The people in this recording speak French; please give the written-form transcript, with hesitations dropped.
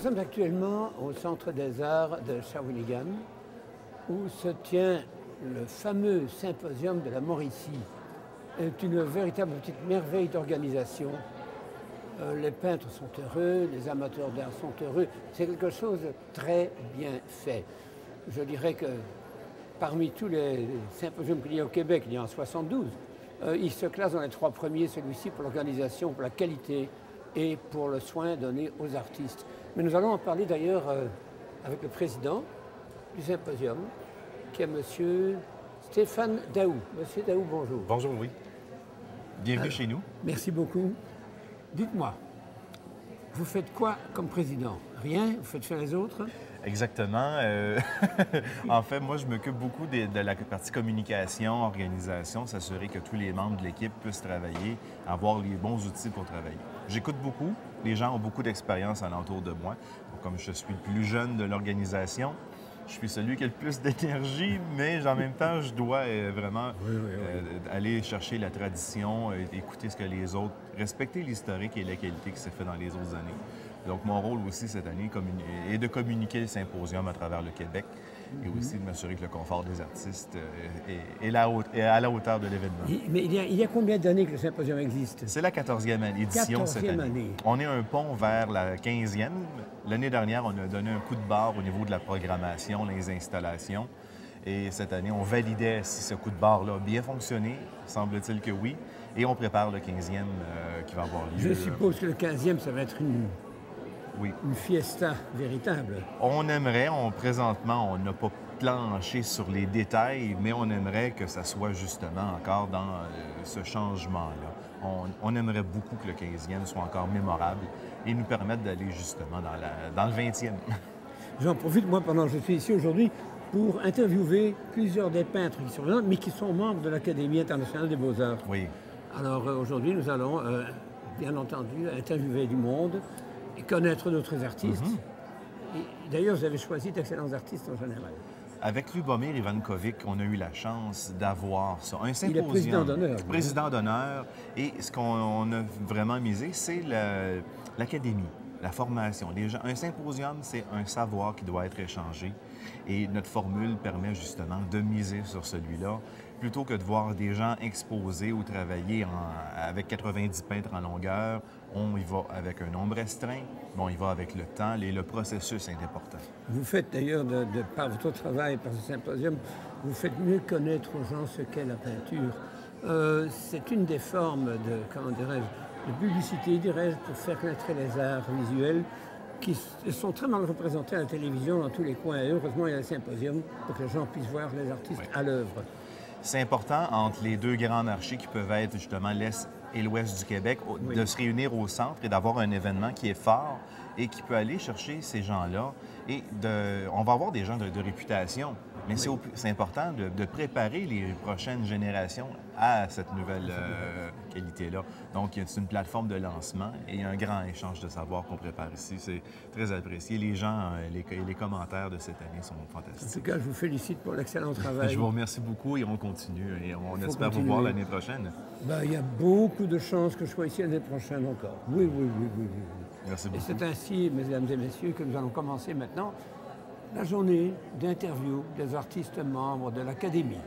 sommes actuellement au Centre des Arts de Shawinigan, où se tient le fameux symposium de la Mauricie. C'est une véritable petite merveille d'organisation. Les peintres sont heureux, les amateurs d'art sont heureux. C'est quelque chose de très bien fait. Je dirais que parmi tous les symposiums qu'il y a au Québec, il y en a 72, il se classe dans les 3 premiers, celui-ci pour l'organisation, pour la qualité et pour le soin donné aux artistes. Mais nous allons en parler d'ailleurs avec le président du symposium, qui est M. Stéphane Daoust. Monsieur Daoust, bonjour. Bonjour, oui. Bienvenue chez nous. Merci beaucoup. Dites-moi, vous faites quoi comme président? Rien? Vous faites faire les autres? Exactement. En fait, moi, je m'occupe beaucoup de la partie communication, organisation, s'assurer que tous les membres de l'équipe puissent travailler, avoir les bons outils pour travailler. J'écoute beaucoup. Les gens ont beaucoup d'expérience alentour de moi. Donc, comme je suis le plus jeune de l'organisation, je suis celui qui a le plus d'énergie, mais en même temps, je dois vraiment aller chercher la tradition, écouter ce que les autres, respecter l'historique et la qualité qui s'est fait dans les autres années. Donc, mon rôle aussi cette année est de communiquer le symposium à travers le Québec et aussi de m'assurer que le confort des artistes est à la hauteur de l'événement. Mais il y a combien d'années que le symposium existe? C'est la 14e édition cette année. On est un pont vers la 15e. L'année dernière, on a donné un coup de barre au niveau de la programmation, les installations. Et cette année, on validait si ce coup de barre-là a bien fonctionné. Semble-t-il que oui. Et on prépare le 15e qui va avoir lieu. Je suppose que le 15e, ça va être une fiesta véritable. On aimerait, présentement, on n'a pas planché sur les détails, mais on aimerait que ça soit justement encore dans ce changement-là. On aimerait beaucoup que le 15e soit encore mémorable et nous permette d'aller justement dans le 20e. J'en profite, moi, pendant que je suis ici aujourd'hui, pour interviewer plusieurs des peintres qui sont là, mais qui sont membres de l'Académie internationale des beaux-arts. Oui. Alors aujourd'hui, nous allons, bien entendu, interviewer du monde et connaître d'autres artistes. Et d'ailleurs, vous avez choisi d'excellents artistes en général. Avec Lubomir Ivankovic, on a eu la chance d'avoir ça. Un symposium. Il est président d'honneur. Président d'honneur. Et ce qu'on a vraiment misé, c'est l'académie, la formation. Un symposium, c'est un savoir qui doit être échangé. Et notre formule permet justement de miser sur celui-là, plutôt que de voir des gens exposer ou travailler avec 90 peintres en longueur. On y va avec un nombre restreint, mais on y va avec le temps et le processus est important. Vous faites d'ailleurs, par votre travail, par ce symposium, vous faites mieux connaître aux gens ce qu'est la peinture. C'est une des formes de publicité, dirais-je, pour faire connaître les arts visuels qui sont très mal représentés à la télévision dans tous les coins. Et heureusement, il y a le symposium pour que les gens puissent voir les artistes à l'œuvre. C'est important, entre les deux grands marchés qui peuvent être justement l'Est et l'Ouest du Québec, de se réunir au centre et d'avoir un événement qui est fort et qui peut aller chercher ces gens-là. Et on va avoir des gens de réputation, mais c'est important de préparer les prochaines générations à cette nouvelle qualité-là. Donc, c'est une plateforme de lancement et un grand échange de savoir qu'on prépare ici. C'est très apprécié. Les gens, les commentaires de cette année sont fantastiques. En tout cas, je vous félicite pour l'excellent travail. Je vous remercie beaucoup et on continue. Et on espère vous voir l'année prochaine. Ben, il y a beaucoup de chances que je sois ici l'année prochaine encore. Oui. Merci beaucoup. Et c'est ainsi, mesdames et messieurs, que nous allons commencer maintenant la journée d'interview des artistes membres de l'Académie.